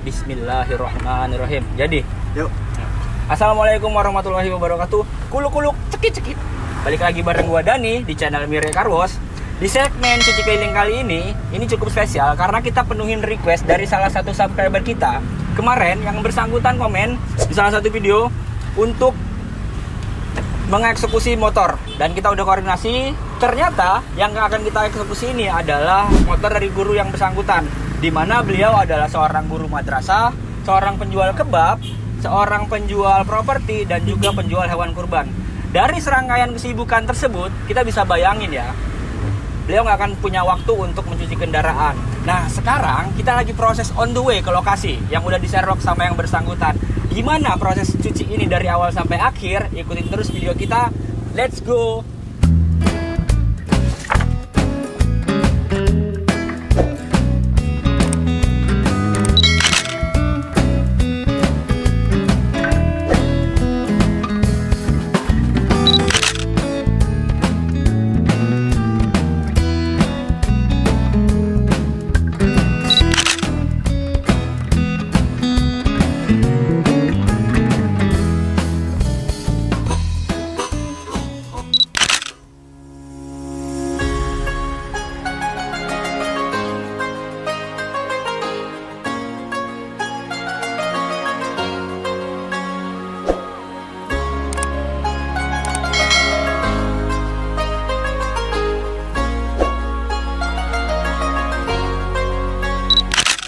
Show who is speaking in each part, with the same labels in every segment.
Speaker 1: Bismillahirrahmanirrahim. Jadi,
Speaker 2: Yuk.
Speaker 1: Assalamualaikum warahmatullahi wabarakatuh. Kuluk-kuluk, cekit-cekit. Balik lagi bareng gua Dani di channel Mire Car Wash. Di segmen cuci keliling kali ini cukup spesial karena kita penuhin request dari salah satu subscriber kita kemarin yang bersangkutan komen di salah satu video untuk mengeksekusi motor, dan kita udah koordinasi. Ternyata yang akan kita eksekusi ini adalah motor dari guru yang bersangkutan, di mana beliau adalah seorang guru madrasah, seorang penjual kebab, seorang penjual properti, dan juga penjual hewan kurban. Dari serangkaian kesibukan tersebut, kita bisa bayangin ya, beliau nggak akan punya waktu untuk mencuci kendaraan. Nah, sekarang kita lagi proses on the way ke lokasi yang udah di-Sherlock sama yang bersangkutan. Gimana proses cuci ini dari awal sampai akhir? Ikutin terus video kita. Let's go!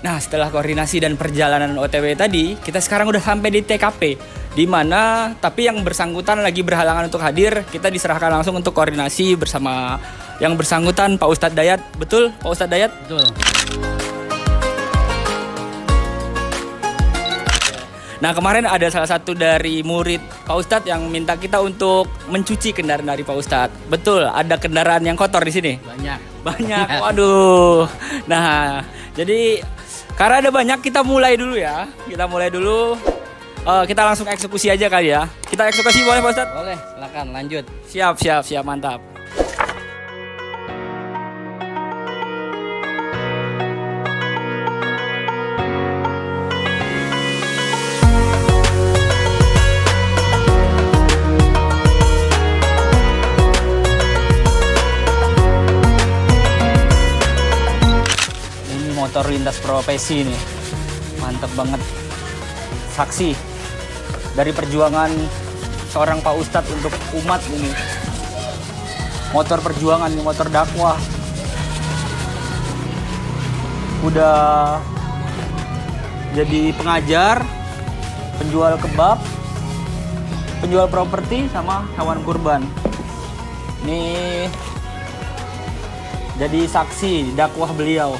Speaker 1: Nah, setelah koordinasi dan perjalanan OTW tadi, kita sekarang udah sampai di TKP. Di mana, tapi yang bersangkutan lagi berhalangan untuk hadir, kita diserahkan langsung untuk koordinasi bersama yang bersangkutan, Pak Ustadz Dayat. Betul, Pak Ustadz Dayat?
Speaker 3: Betul.
Speaker 1: Nah, kemarin ada salah satu dari murid Pak Ustadz yang minta kita untuk mencuci kendaraan dari Pak Ustadz. Betul, ada kendaraan yang kotor di sini? Banyak, waduh. Nah, jadi karena ada banyak, kita mulai dulu ya. Kita langsung eksekusi aja kali ya. Kita eksekusi boleh Pak Ustadz?
Speaker 3: Boleh, silakan lanjut.
Speaker 1: Siap, mantap. Motor lintas profesi nih, mantep banget. Saksi dari perjuangan seorang Pak Ustadz untuk umat ini. Motor perjuangan nih, motor dakwah. Udah jadi pengajar, penjual kebab, penjual properti, sama hewan kurban. Ini jadi saksi dakwah beliau.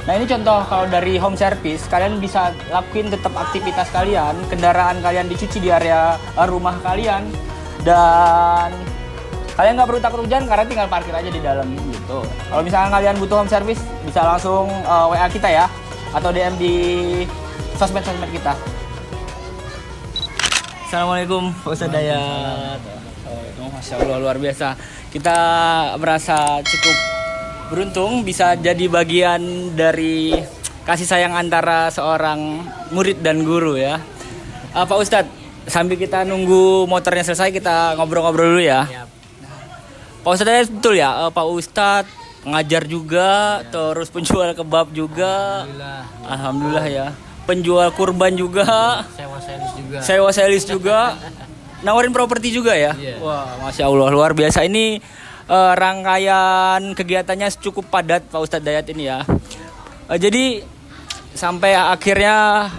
Speaker 1: Nah, ini contoh kalau dari home service, kalian bisa lakuin tetap aktivitas kalian, kendaraan kalian dicuci di area rumah kalian, dan kalian nggak perlu takut hujan karena tinggal parkir aja di dalam gitu. Kalau misalnya kalian butuh home service, bisa langsung WA kita ya, atau DM di sosmed-sosmed kita. Assalamualaikum Pak Ustadz Dayat. Masya Allah, luar biasa. Kita merasa cukup beruntung bisa jadi bagian dari kasih sayang antara seorang murid dan guru ya. Pak Ustadz, sambil kita nunggu motornya selesai, kita ngobrol-ngobrol dulu ya. Pak Ustadz, betul ya, Pak Ustadz pengajar juga, terus penjual kebab juga. Alhamdulillah ya. Penjual kurban juga. Sewa selis juga. Nawarin properti juga ya. Wah, Masya Allah, luar biasa. Ini rangkaian kegiatannya cukup padat Pak Ustadz Dayat ini ya. Jadi sampai akhirnya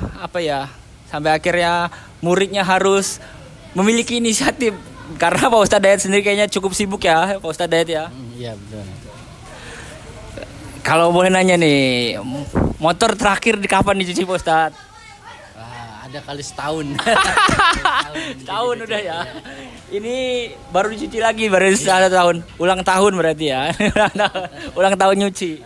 Speaker 1: muridnya harus memiliki inisiatif karena Pak Ustadz Dayat sendiri kayaknya cukup sibuk ya, Pak Ustadz Dayat ya.
Speaker 3: Iya, betul.
Speaker 1: Kalau boleh nanya nih, motor terakhir di kapan dicuci Pak Ustadz?
Speaker 3: Ada kali setahun.
Speaker 1: Setahun udah ya. Ini baru dicuci lagi, baru 1 tahun. Ulang tahun berarti ya. Ulang tahun nyuci.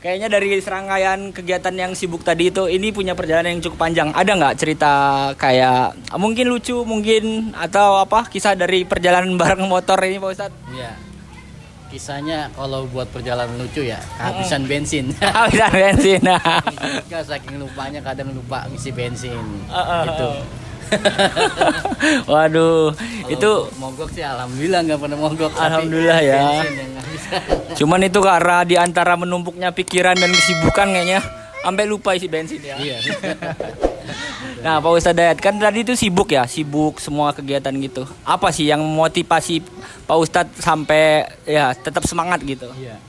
Speaker 1: kayaknya dari serangkaian kegiatan yang sibuk tadi itu, ini punya perjalanan yang cukup panjang. Ada nggak cerita kayak mungkin lucu, mungkin atau apa kisah dari perjalanan bareng motor ini Pak Ustadz?
Speaker 3: Iya. Kisahnya kalau buat perjalanan lucu ya, kehabisan bensin.
Speaker 1: Habisan bensin.
Speaker 3: Kita saking lupanya kadang lupa ngisi bensin.
Speaker 1: Uh.
Speaker 3: Gitu.
Speaker 1: Waduh,
Speaker 3: Kalau
Speaker 1: itu
Speaker 3: mogok sih alhamdulillah nggak pernah mogok. Tapi
Speaker 1: Alhamdulillah ya.
Speaker 3: bensin yang nggak bisa.
Speaker 1: cuman itu karena di antara menumpuknya pikiran dan kesibukan kayaknya sampai lupa isi bensin ya.
Speaker 3: Iya.
Speaker 1: Nah, Pak Ustadz Dayat kan tadi itu sibuk ya, sibuk semua kegiatan gitu. Apa sih yang motivasi Pak Ustadz sampai ya tetap semangat gitu?
Speaker 3: Iya.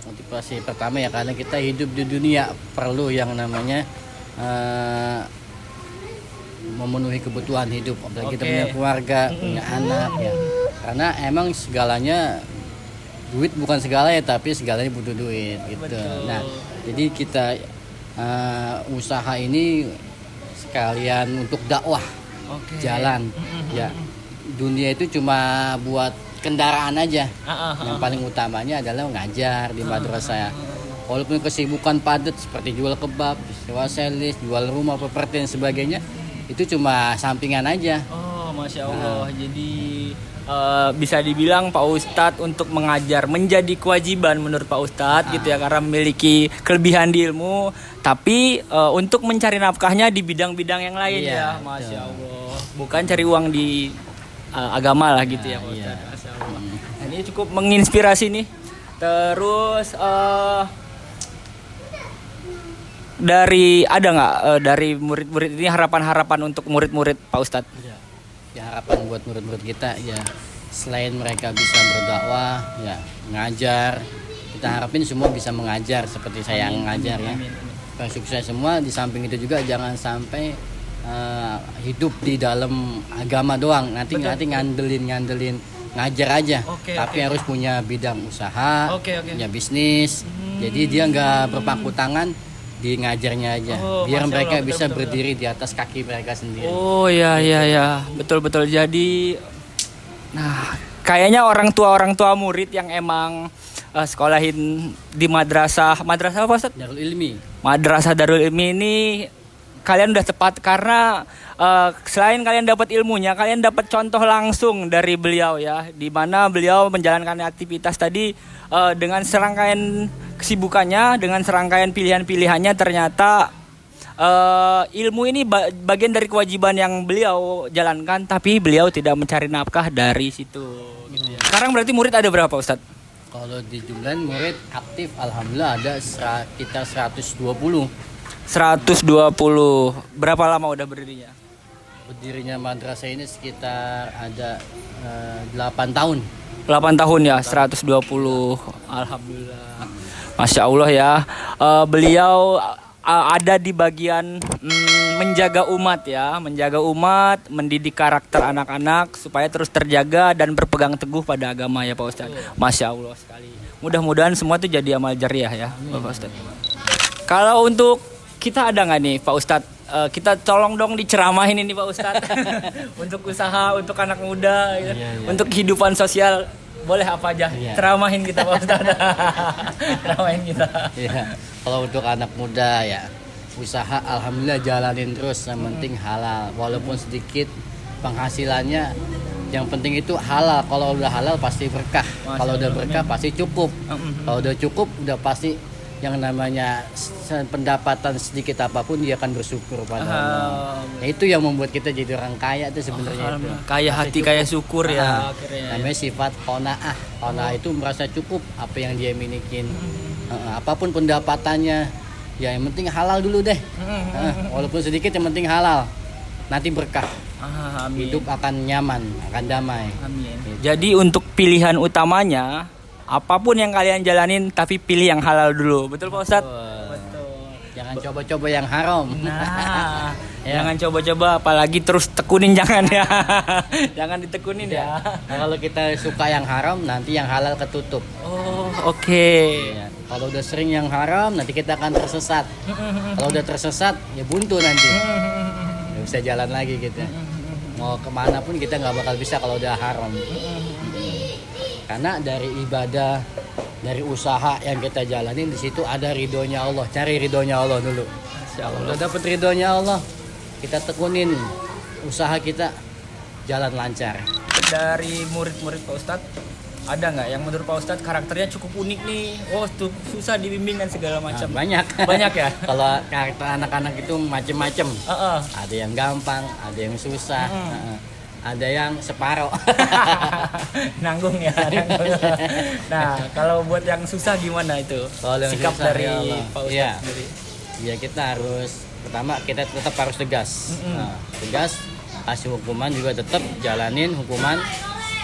Speaker 3: Motivasi pertama ya karena kita hidup di dunia perlu yang namanya memenuhi kebutuhan hidup. Apalagi kita
Speaker 1: Oke.
Speaker 3: punya keluarga, punya anak ya. Karena emang segalanya duit bukan segala ya, tapi segalanya butuh duit gitu.
Speaker 1: Betul.
Speaker 3: Nah, jadi kita usaha ini sekalian untuk dakwah,
Speaker 1: Oke.
Speaker 3: jalan. Ya. Dunia itu cuma buat kendaraan aja. Yang paling utamanya adalah ngajar di madrasah. Walaupun kesibukan padat seperti jual kebab, sewa selis, jual rumah, properti dan sebagainya, itu cuma sampingan aja.
Speaker 1: Oh, Masya Allah. Jadi bisa dibilang Pak Ustadz untuk mengajar menjadi kewajiban menurut Pak Ustadz gitu ya, karena memiliki kelebihan di ilmu, tapi untuk mencari nafkahnya di bidang-bidang yang lain
Speaker 3: Iya,
Speaker 1: ya, Masya
Speaker 3: betul.
Speaker 1: Allah. Bukan cari uang di agama lah gitu ya Pak
Speaker 3: Iya.
Speaker 1: Ustadz. Masya Allah. Nah, ini cukup menginspirasi nih. Terus dari ada nggak dari murid-murid ini harapan-harapan untuk murid-murid Pak Ustadz?
Speaker 3: Ya, harapan buat murid-murid kita ya, selain mereka bisa berdakwah ya, ngajar, kita harapin semua bisa mengajar seperti saya yang ngajar ya. Supaya sukses semua. Di samping itu juga jangan sampai hidup di dalam agama doang, nanti ngandelin ngajar aja.
Speaker 1: Oke,
Speaker 3: tapi
Speaker 1: oke.
Speaker 3: harus punya bidang usaha,
Speaker 1: Oke.
Speaker 3: punya bisnis. Jadi dia nggak berpangku tangan di ngajarnya aja,
Speaker 1: Oh,
Speaker 3: biar
Speaker 1: Masya
Speaker 3: mereka
Speaker 1: Allah,
Speaker 3: bisa
Speaker 1: betul.
Speaker 3: berdiri di atas kaki mereka sendiri.
Speaker 1: Oh ya, betul. Jadi, nah kayaknya orang tua murid yang emang sekolahin di madrasah apa Ustaz?
Speaker 3: Darul Ilmi.
Speaker 1: Madrasah Darul Ilmi ini kalian udah tepat karena selain kalian dapat ilmunya, kalian dapat contoh langsung dari beliau ya, di mana beliau menjalankan aktivitas tadi dengan serangkaian kesibukannya, dengan serangkaian pilihan-pilihannya, ternyata ilmu ini bagian dari kewajiban yang beliau jalankan, tapi beliau tidak mencari nafkah dari situ. Gitu ya. Sekarang berarti murid ada berapa Ustadz?
Speaker 3: Kalau di jumlah murid aktif alhamdulillah ada sekitar 120.
Speaker 1: 120. Berapa lama udah berdirinya?
Speaker 3: Berdirinya madrasah ini sekitar ada 8 tahun.
Speaker 1: 8 tahun ya, 120. Alhamdulillah. Masya Allah ya. Beliau ada di bagian menjaga umat ya, menjaga umat, mendidik karakter anak-anak supaya terus terjaga dan berpegang teguh pada agama ya Pak Ustadz. Masya Allah sekali. Mudah-mudahan semua itu jadi amal jariah ya Bapak Ustadz. Kalau untuk kita ada nggak nih Pak Ustadz? Kita tolong dong diceramahin ini Pak Ustadz. Untuk usaha, untuk anak muda, gitu. Untuk kehidupan sosial. Boleh apa aja, ceramahin kita Pak Ustadz. Ceramahin kita.
Speaker 3: Ya, kalau untuk anak muda ya, usaha alhamdulillah jalanin terus, yang penting halal. Walaupun sedikit penghasilannya, yang penting itu halal. Kalau udah halal pasti berkah. Kalau udah berkah pasti cukup. Kalau udah cukup udah pasti yang namanya pendapatan sedikit apapun dia akan bersyukur pada Allah. Nah, itu yang membuat kita jadi orang kaya itu sebenarnya itu.
Speaker 1: Kaya hati, kaya syukur ya akhirnya.
Speaker 3: Namanya sifat qanaah. Qanaah itu merasa cukup apa yang dia milikin. Apapun pendapatannya, ya yang penting halal dulu deh. Walaupun sedikit yang penting halal. Nanti berkah.
Speaker 1: Amin.
Speaker 3: Hidup akan nyaman, akan damai.
Speaker 1: Amin. Jadi untuk pilihan utamanya, apapun yang kalian jalanin tapi pilih yang halal dulu. Betul Pak Ustadz? Betul.
Speaker 3: Jangan coba-coba yang haram.
Speaker 1: Nah, jangan coba-coba, apalagi terus tekunin jangan ya. Jangan ditekunin ya.
Speaker 3: Nah, kalau kita suka yang haram, nanti yang halal ketutup.
Speaker 1: Oh, oke.
Speaker 3: Ya, kalau udah sering yang haram, nanti kita akan tersesat. Kalau udah tersesat, ya buntu nanti. Nggak bisa jalan lagi gitu. Mau kemana pun kita nggak bakal bisa kalau udah haram. Karena dari ibadah dari usaha yang kita jalanin, di situ ada ridhonya Allah. Cari ridhonya Allah dulu. Udah dapet ridhonya Allah, kita tekunin usaha kita, jalan lancar.
Speaker 1: Dari murid-murid Pak Ustadz, ada nggak yang menurut Pak Ustadz karakternya cukup unik nih? Oh, tuh susah dibimbing dan segala macam.
Speaker 3: Banyak.
Speaker 1: Banyak ya?
Speaker 3: Kalau karakter anak-anak itu macem-macem.
Speaker 1: Heeh.
Speaker 3: Ada yang gampang, ada yang susah, ada yang separoh.
Speaker 1: Nanggung ya. Nanggung. Nah, kalau buat yang susah gimana itu?
Speaker 3: Kalau yang
Speaker 1: Sikap
Speaker 3: susah,
Speaker 1: dari
Speaker 3: ya Allah.
Speaker 1: Pak Ustadz
Speaker 3: Iya.
Speaker 1: sendiri.
Speaker 3: Ya kita harus, pertama kita tetap harus tegas. Nah, tegas, kasih hukuman juga tetap jalanin hukuman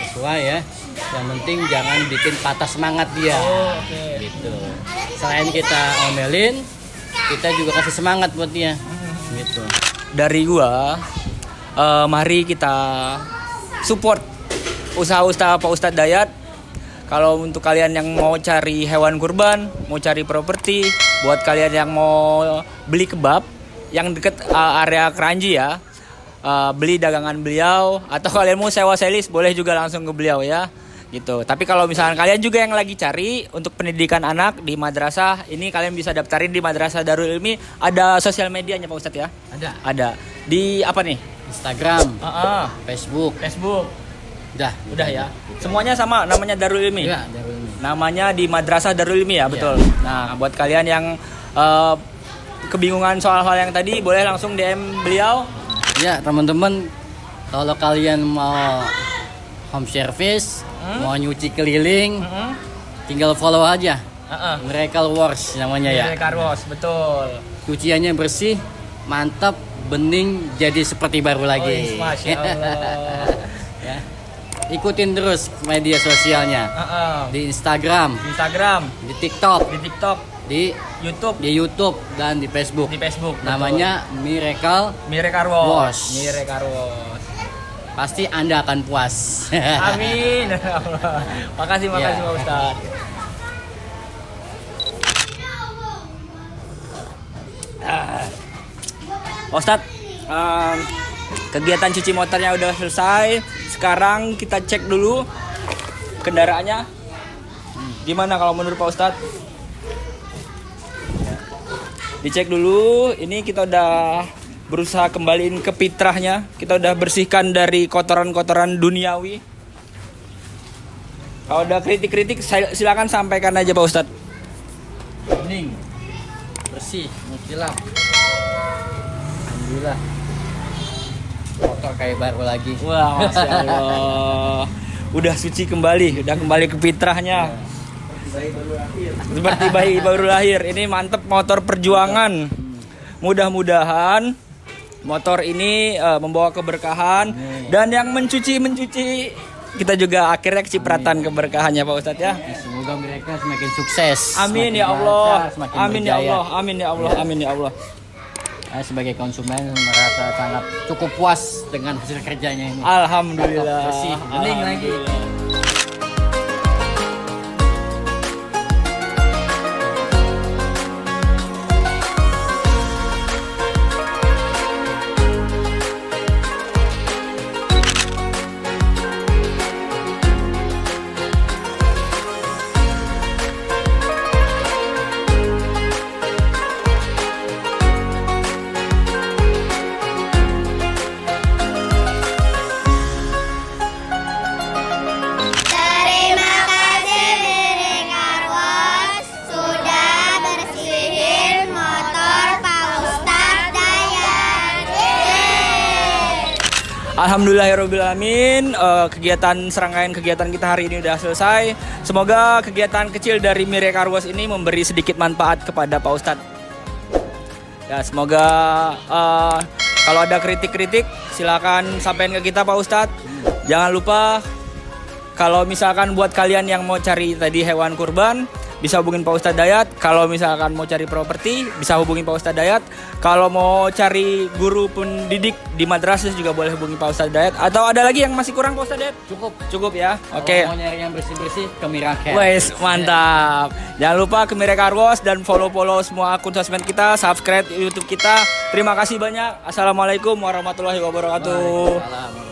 Speaker 3: sesuai ya. Yang penting jangan bikin patah semangat dia.
Speaker 1: Oh, oke.
Speaker 3: Gitu. Selain kita omelin, kita juga kasih semangat buat dia. Gitu.
Speaker 1: Dari gua, mari kita support usaha-usaha Pak Ustadz Dayat. Kalau untuk kalian yang mau cari hewan kurban, mau cari properti, buat kalian yang mau beli kebab yang deket area Keranji ya, beli dagangan beliau, atau kalian mau sewa selis boleh juga langsung ke beliau ya. Gitu. Tapi kalau misalkan kalian juga yang lagi cari untuk pendidikan anak di madrasah, ini kalian bisa daftarin di Madrasah Darul Ilmi. Ada sosial medianya Pak Ustadz ya?
Speaker 3: Ada.
Speaker 1: Di apa nih?
Speaker 3: Instagram,
Speaker 1: Facebook.
Speaker 3: udah
Speaker 1: Ya. Semuanya sama, namanya Darul Ilmi.
Speaker 3: Ya, Darul Ilmi.
Speaker 1: Namanya di Madrasah Darul Ilmi ya, betul. Nah, buat kalian yang kebingungan soal hal yang tadi, boleh langsung DM beliau.
Speaker 3: Ya, teman-teman, kalau kalian mau home service, mau nyuci keliling, tinggal follow aja. Miracle Wars namanya ya.
Speaker 1: Miracle Wars, betul.
Speaker 3: Cuciannya bersih, mantap, bening, jadi seperti baru lagi.
Speaker 1: Masya Allah.
Speaker 3: Ya. Ikutin terus media sosialnya. Di Instagram, di TikTok, di YouTube dan di Facebook. Namanya Miracle
Speaker 1: Wars.
Speaker 3: Wars. Pasti Anda akan puas.
Speaker 1: Amin. Makasih
Speaker 3: Ya.
Speaker 1: Pak Ustadz. Pak Ustadz, kegiatan cuci motornya udah selesai. Sekarang kita cek dulu kendaraannya. Gimana kalau menurut Pak Ustadz? Dicek dulu. Ini kita udah berusaha kembaliin ke fitrahnya. Kita udah bersihkan dari kotoran-kotoran duniawi. Kalau ada kritik-kritik silakan sampaikan aja Pak Ustadz.
Speaker 3: Bening, bersih, mengkilap. Alhamdulillah. Motor kayak baru lagi.
Speaker 1: Wah, Masya Allah. Udah suci kembali, udah kembali ke fitrahnya. Seperti bayi baru lahir. Ini mantep motor perjuangan. Mudah-mudahan motor ini membawa keberkahan. Dan yang mencuci kita juga akhirnya kecipratan keberkahannya Pak Ustadz ya.
Speaker 3: Semoga mereka semakin sukses.
Speaker 1: Amin
Speaker 3: semakin
Speaker 1: ya Allah.
Speaker 3: lancar, semakin
Speaker 1: Amin ya
Speaker 3: berjaya.
Speaker 1: Allah. Amin ya Allah. Amin ya Allah.
Speaker 3: Saya sebagai konsumen merasa sangat cukup puas dengan hasil kerjanya ini.
Speaker 1: Alhamdulillah.
Speaker 3: Bersih, bening lagi.
Speaker 2: Terima kasih Miracle Wars sudah bersihin motor Pak Ustadz Dayat.
Speaker 1: Alhamdulillahirobbilalamin. Kegiatan serangkaian kegiatan kita hari ini udah selesai. Semoga kegiatan kecil dari Miracle Wars ini memberi sedikit manfaat kepada Pak Ustadz. Ya, semoga kalau ada kritik-kritik silakan sampaikan ke kita Pak Ustadz. Jangan lupa kalau misalkan buat kalian yang mau cari tadi hewan kurban bisa hubungin Pak Ustadz Dayat. Kalau misalkan mau cari properti bisa hubungin Pak Ustadz Dayat. Kalau mau cari guru pendidik di madrasah juga boleh hubungi Pak Ustadz Dayat. Atau ada lagi yang masih kurang Pak Ustadz Dayat? Cukup ya. Oke.
Speaker 3: Kalau mau nyari yang bersih-bersih ke Miracle.
Speaker 1: Wes, mantap. Jangan lupa ke Miracle Wars dan follow semua akun sosmed kita, subscribe YouTube kita. Terima kasih banyak. Assalamualaikum warahmatullahi wabarakatuh.
Speaker 3: Waalaikumsalam.